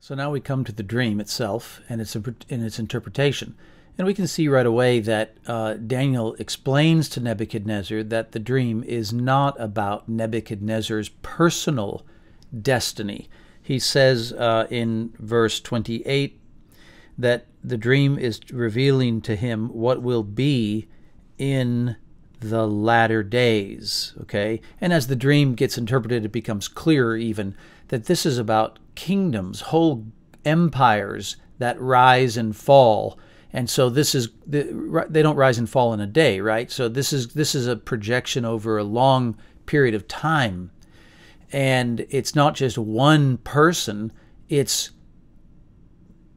So now we come to the dream itself and in its interpretation. And we can see right away that Daniel explains to Nebuchadnezzar that the dream is not about Nebuchadnezzar's personal destiny. He says in verse 28 that the dream is revealing to him what will be in the latter days, okay? And as the dream gets interpreted, it becomes clearer even that this is about kingdoms, whole empires that rise and fall. And so this is, they don't rise and fall in a day, right? So this is a projection over a long period of time. And it's not just one person, it's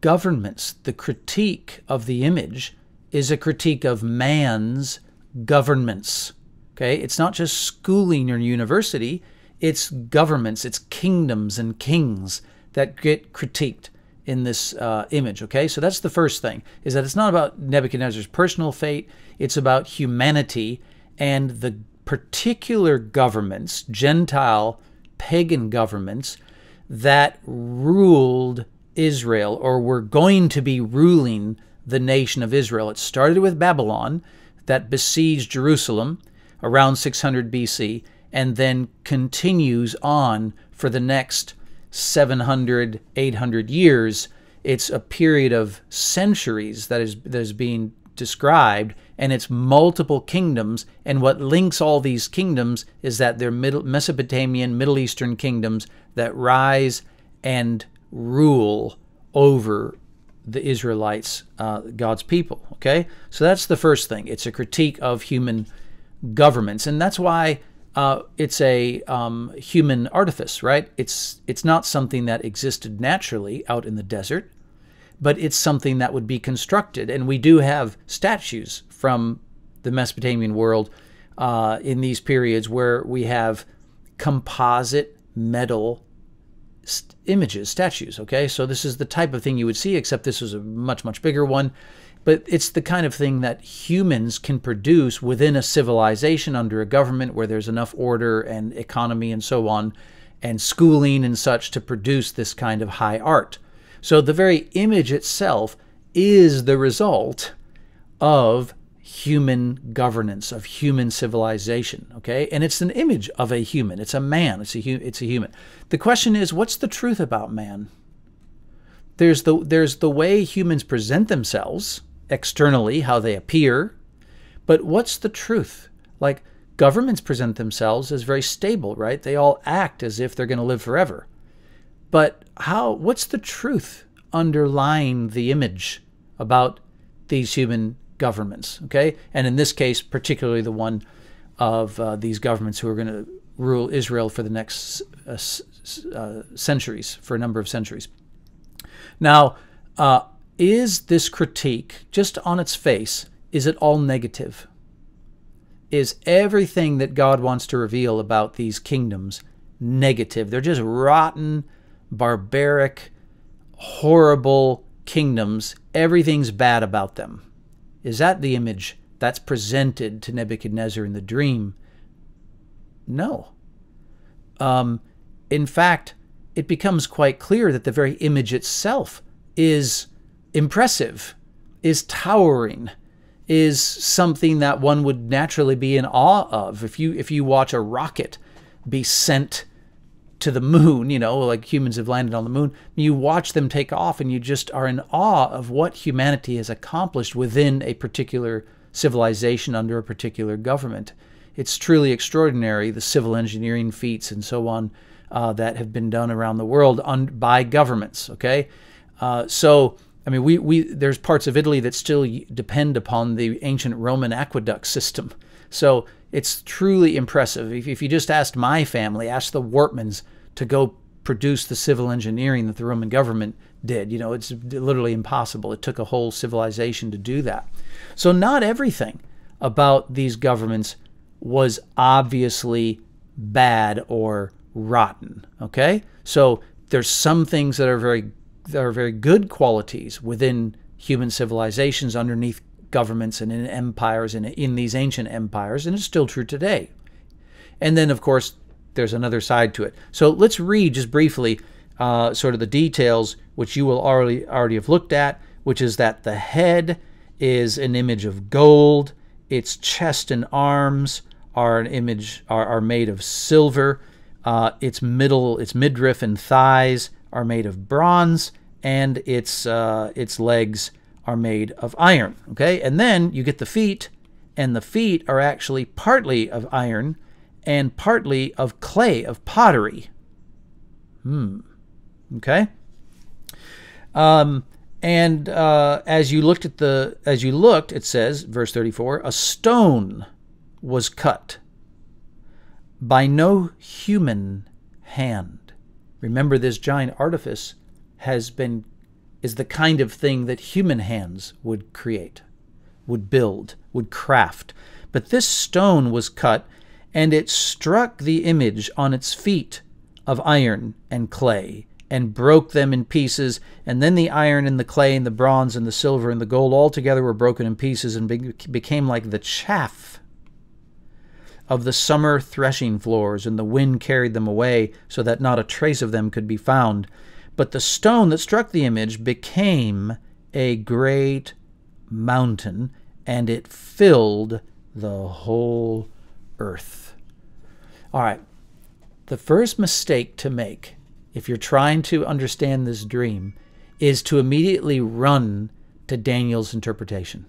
governments. The critique of the image is a critique of man's governments, okay? It's not just schooling or university, it's governments, it's kingdoms and kings that get critiqued in this image, okay? So that's the first thing, is that it's not about Nebuchadnezzar's personal fate, it's about humanity and the particular governments, Gentile, pagan governments, that ruled Israel, or were going to be ruling the nation of Israel. It started with Babylon, that besieged Jerusalem around 600 BC, and then continues on for the next 700, 800 years. It's a period of centuries that is being described, and it's multiple kingdoms, and what links all these kingdoms is that they're Mesopotamian, Middle Eastern kingdoms that rise and rule over the Israelites, God's people, okay? So that's the first thing. It's a critique of human governments, and that's why it's a human artifice, right? It's not something that existed naturally out in the desert, but it's something that would be constructed. And we do have statues from the Mesopotamian world in these periods where we have composite metal images, statues, okay? So this is the type of thing you would see, except this was a much, much bigger one. But it's the kind of thing that humans can produce within a civilization under a government where there's enough order and economy and so on, and schooling and such to produce this kind of high art. So the very image itself is the result of human governance, of human civilization, okay? And it's an image of a human. It's a man. It's a human. The question is, what's the truth about man? There's the way humans present themselves externally, how they appear, but what's the truth? Like, governments present themselves as very stable, right? They all act as if they're going to live forever. But what's the truth underlying the image about these human governments, okay? And in this case, particularly the one of these governments who are going to rule Israel for the next centuries, for a number of centuries. Now, is this critique, just on its face, is it all negative? Is everything that God wants to reveal about these kingdoms negative? They're just rotten, barbaric, horrible kingdoms. Everything's bad about them. Is that the image that's presented to Nebuchadnezzar in the dream? No. In fact, it becomes quite clear that the very image itself is impressive, is towering, is something that one would naturally be in awe of. If you watch a rocket be sent to the moon, you know, like humans have landed on the moon, you watch them take off and you just are in awe of what humanity has accomplished within a particular civilization under a particular government. It's truly extraordinary, the civil engineering feats and so on that have been done around the world by governments, okay? So, I mean, there's parts of Italy that still depend upon the ancient Roman aqueduct system. So it's truly impressive. If you just asked my family, ask the Wortmans to go produce the civil engineering that the Roman government did, you know, it's literally impossible. It took a whole civilization to do that. So not everything about these governments was obviously bad or rotten, okay? So there's some things that are very good qualities within human civilizations underneath governments and in empires and in these ancient empires, and it's still true today. And then, of course, there's another side to it. So let's read just briefly sort of the details, which you will already have looked at, which is that the head is an image of gold, its chest and arms are made of silver, its midriff and thighs are made of bronze, and its legs are made of iron. Okay, and then you get the feet, and the feet are actually partly of iron and partly of clay, of pottery. Okay. As you looked, it says, verse 34, a stone was cut by no human hand. Remember, this giant artifice is the kind of thing that human hands would create, would build, would craft. But this stone was cut, and it struck the image on its feet of iron and clay, and broke them in pieces. And then the iron and the clay and the bronze and the silver and the gold all together were broken in pieces and became like the chaff of the summer threshing floors, and the wind carried them away so that not a trace of them could be found. But the stone that struck the image became a great mountain, and it filled the whole earth. All right, the first mistake to make if you're trying to understand this dream is to immediately run to Daniel's interpretation.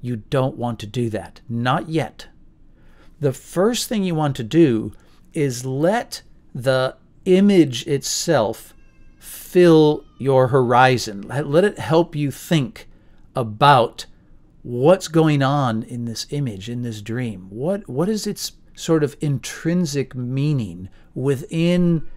You don't want to do that. Not yet. The first thing you want to do is let the image itself fill your horizon. Let it help you think about what's going on in this image, in this dream. What is its sort of intrinsic meaning within,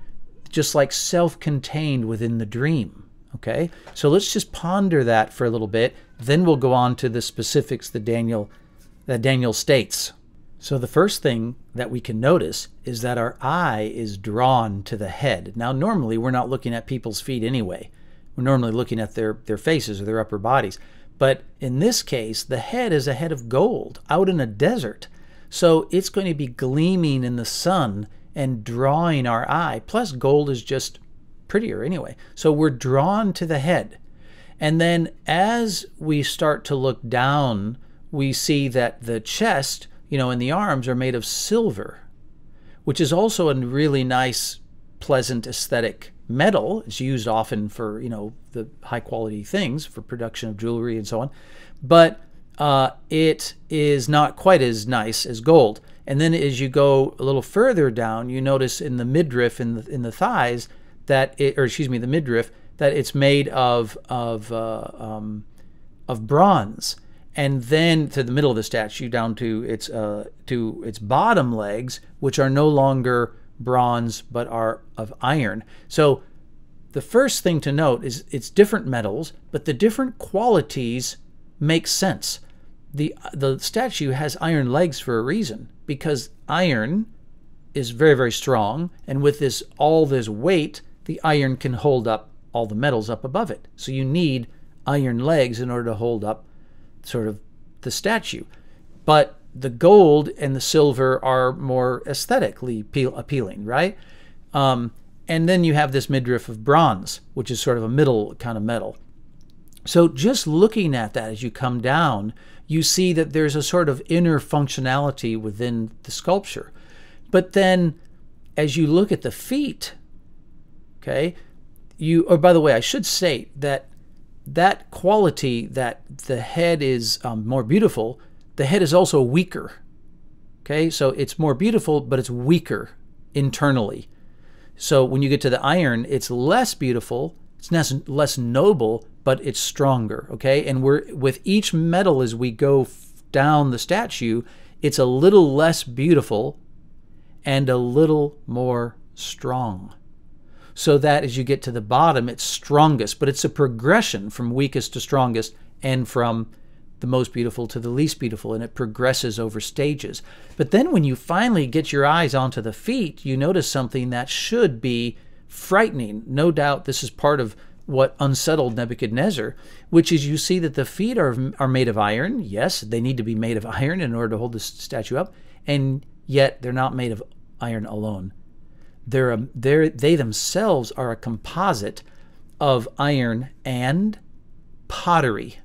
just like self-contained within the dream? Okay, so let's just ponder that for a little bit. Then we'll go on to the specifics that Daniel states. So the first thing that we can notice is that our eye is drawn to the head. Now, normally we're not looking at people's feet anyway. We're normally looking at their faces or their upper bodies. But in this case, the head is a head of gold out in a desert. So it's going to be gleaming in the sun and drawing our eye. Plus, gold is just prettier anyway. So we're drawn to the head. And then as we start to look down, we see that the chest, and the arms are made of silver, which is also a really nice, pleasant, aesthetic metal. It's used often for, the high quality things for production of jewelry and so on. But it is not quite as nice as gold. And then as you go a little further down, you notice in the midriff, in the thighs, the midriff, that it's made of bronze. And then to the middle of the statue, down to its bottom legs, which are no longer bronze but are of iron. So the first thing to note is it's different metals, but the different qualities make sense. The statue has iron legs for a reason, because iron is very, very strong, and with all this weight, the iron can hold up all the metals up above it. So you need iron legs in order to hold up sort of the statue. But the gold and the silver are more aesthetically appealing, right? And then you have this midriff of bronze, which is sort of a middle kind of metal. So just looking at that as you come down, you see that there's a sort of inner functionality within the sculpture. But then as you look at the feet, okay, by the way, I should say that quality that the head is more beautiful, the head is also weaker. Okay, so it's more beautiful, but it's weaker internally. So when you get to the iron, it's less beautiful, it's less noble, but it's stronger. Okay, and with each metal as we go down the statue, it's a little less beautiful and a little more strong. So that as you get to the bottom, it's strongest, but it's a progression from weakest to strongest and from the most beautiful to the least beautiful, and it progresses over stages. But then when you finally get your eyes onto the feet, you notice something that should be frightening. No doubt this is part of what unsettled Nebuchadnezzar, which is you see that the feet are made of iron. Yes, they need to be made of iron in order to hold the statue up, and yet they're not made of iron alone. They themselves are a composite of iron and pottery.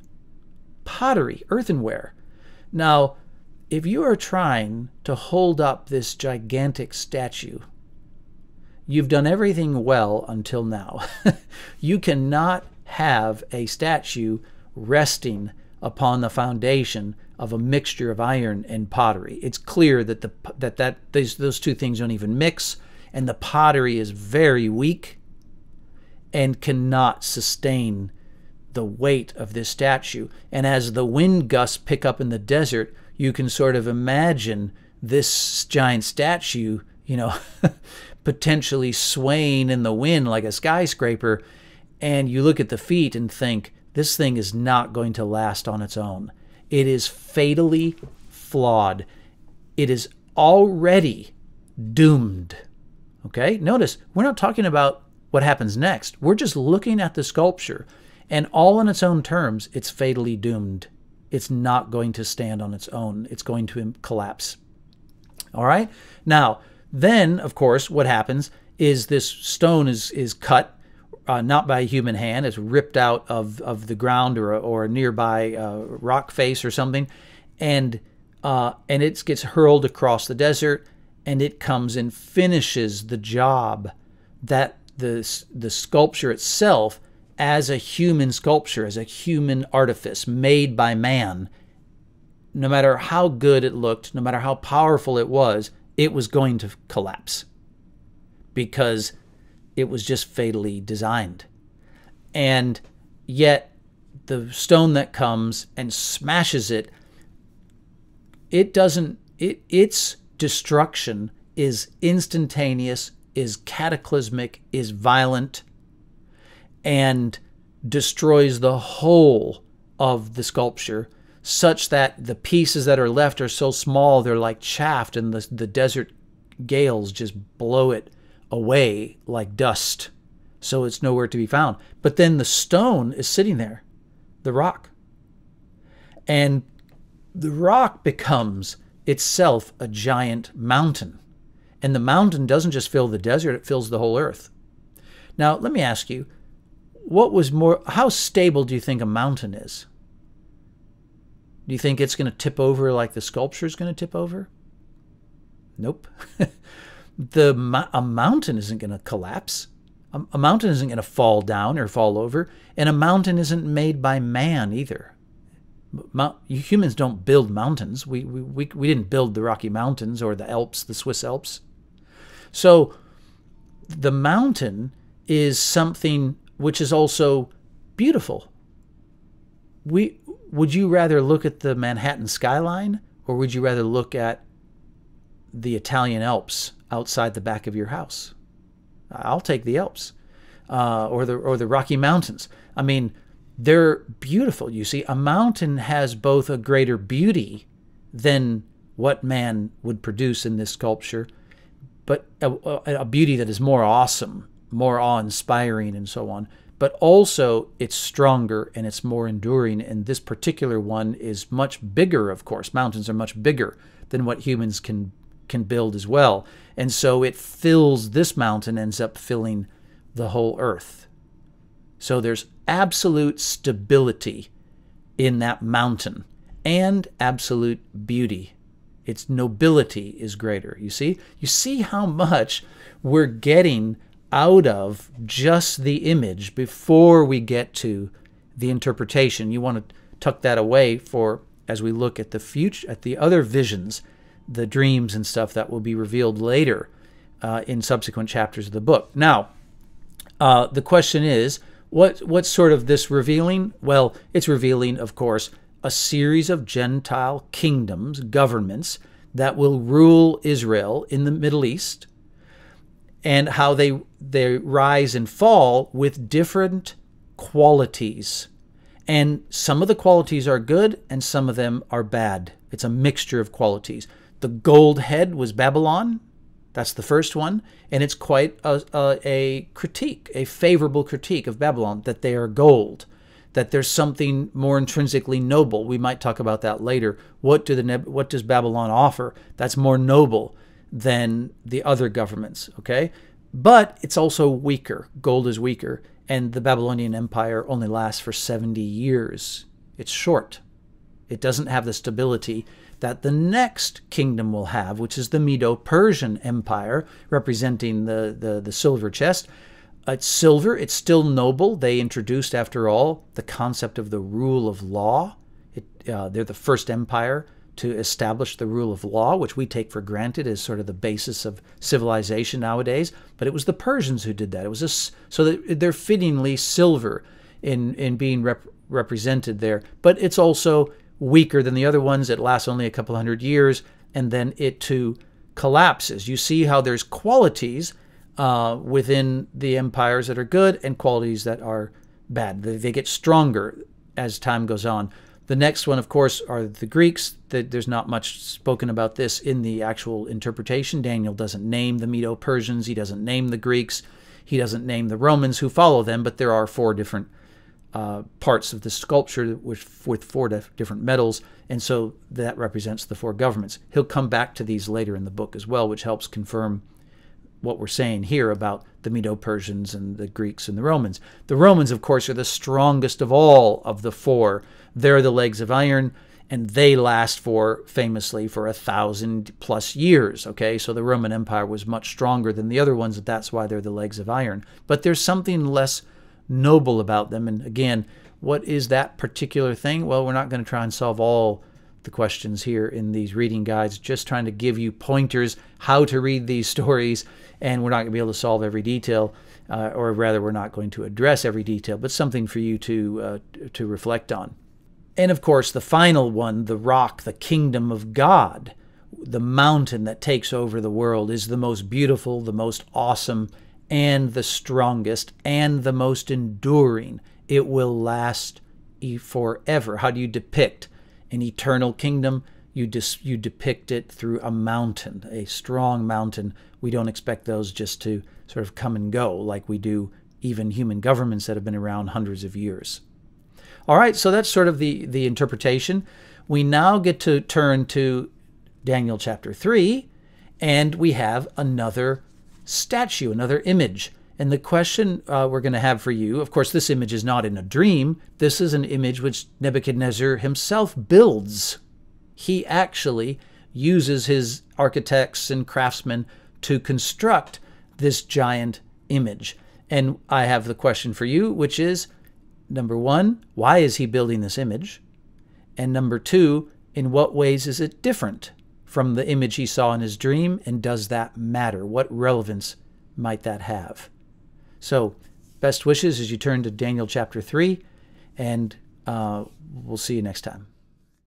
Pottery, earthenware. Now, if you are trying to hold up this gigantic statue, you've done everything well until now. You cannot have a statue resting upon the foundation of a mixture of iron and pottery. It's clear that those two things don't even mix, and the pottery is very weak and cannot sustain the weight of this statue. And as the wind gusts pick up in the desert, you can sort of imagine this giant statue, potentially swaying in the wind like a skyscraper. And you look at the feet and think, this thing is not going to last on its own. It is fatally flawed. It is already doomed. Okay? Notice, we're not talking about what happens next. We're just looking at the sculpture. And all on its own terms, it's fatally doomed. It's not going to stand on its own. It's going to collapse. All right? Now, then, of course, what happens is this stone is cut, not by a human hand. It's ripped out of the ground or a nearby rock face or something, and it gets hurled across the desert, and it comes and finishes the job that the sculpture itself, as a human sculpture, as a human artifice made by man, no matter how good it looked, no matter how powerful it was going to collapse because it was just fatally designed. And yet the stone that comes and smashes it, its destruction is instantaneous, is cataclysmic, is violent, and destroys the whole of the sculpture, such that the pieces that are left are so small they're like chaff, and the desert gales just blow it away like dust, so it's nowhere to be found. But then the stone is sitting there, the rock, and the rock becomes itself a giant mountain. And the mountain doesn't just fill the desert, it fills the whole earth. Now, let me ask you, how stable do you think a mountain is? Do you think it's going to tip over like the sculpture is going to tip over? Nope. A mountain isn't going to collapse. A mountain isn't going to fall down or fall over. And a mountain isn't made by man either. Humans don't build mountains. We didn't build the Rocky Mountains or the Alps, the Swiss Alps. So the mountain is something which is also beautiful. Would you rather look at the Manhattan skyline, or would you rather look at the Italian Alps outside the back of your house? I'll take the Alps, or the Rocky Mountains. I mean, they're beautiful. You see, a mountain has both a greater beauty than what man would produce in this sculpture, but a beauty that is more awesome, more awe-inspiring, and so on. But also, it's stronger and it's more enduring. And this particular one is much bigger, of course. Mountains are much bigger than what humans can build as well. And so it fills, this mountain ends up filling the whole earth. So there's absolute stability in that mountain and absolute beauty. Its nobility is greater. You see how much we're getting out of just the image before we get to the interpretation. You want to tuck that away for as we look at the future, at the other visions, the dreams and stuff that will be revealed later in subsequent chapters of the book. Now, the question is, what's sort of this revealing? Well, it's revealing, of course, a series of Gentile kingdoms, governments, that will rule Israel in the Middle East, and how they rise and fall with different qualities. And some of the qualities are good and some of them are bad. It's a mixture of qualities. The gold head was Babylon. That's the first one. And it's quite a critique, a favorable critique of Babylon, that they are gold, that there's something more intrinsically noble. We might talk about that later. What does Babylon offer that's more noble than the other governments, okay? But it's also weaker. Gold is weaker, and the Babylonian Empire only lasts for 70 years. It's short. It doesn't have the stability that the next kingdom will have, which is the Medo-Persian Empire, representing the silver chest. It's silver. It's still noble. They introduced, after all, the concept of the rule of law. They're the first empire to establish the rule of law, which we take for granted as sort of the basis of civilization nowadays. But it was the Persians who did that. It was so that they're fittingly silver in being represented there. But it's also weaker than the other ones. It lasts only a couple hundred years, and then it too collapses. You see how there's qualities within the empires that are good and qualities that are bad. They get stronger as time goes on. The next one, of course, are the Greeks. There's not much spoken about this in the actual interpretation. Daniel doesn't name the Medo-Persians. He doesn't name the Greeks. He doesn't name the Romans who follow them, but there are 4 different parts of the sculpture with 4 different metals, and so that represents the 4 governments. He'll come back to these later in the book as well, which helps confirm what we're saying here about the Medo-Persians and the Greeks and the Romans. The Romans, of course, are the strongest of all of the 4. They're the legs of iron, and they last famously for 1,000+ years, okay? So the Roman Empire was much stronger than the other ones, and that's why they're the legs of iron. But there's something less noble about them. And again, what is that particular thing? Well, we're not going to try and solve all the questions here in these reading guides, just trying to give you pointers how to read these stories, and we're not going to be able to solve every detail, or rather we're not going to address every detail, but something for you to reflect on. And of course, the final one, the rock, the kingdom of God, the mountain that takes over the world, is the most beautiful, the most awesome, and the strongest, and the most enduring. It will last forever. How do you depict an eternal kingdom? You depict it through a mountain, a strong mountain. We don't expect those just to sort of come and go like we do even human governments that have been around hundreds of years. All right, so that's sort of the interpretation. We now get to turn to Daniel chapter 3, and we have another statue, another image. And the question we're going to have for you, of course, this image is not in a dream. This is an image which Nebuchadnezzar himself builds. He actually uses his architects and craftsmen to construct this giant image. And I have the question for you, which is, number 1, why is he building this image? And number 2, in what ways is it different from the image he saw in his dream, and does that matter? What relevance might that have? So, best wishes as you turn to Daniel chapter 3, and we'll see you next time.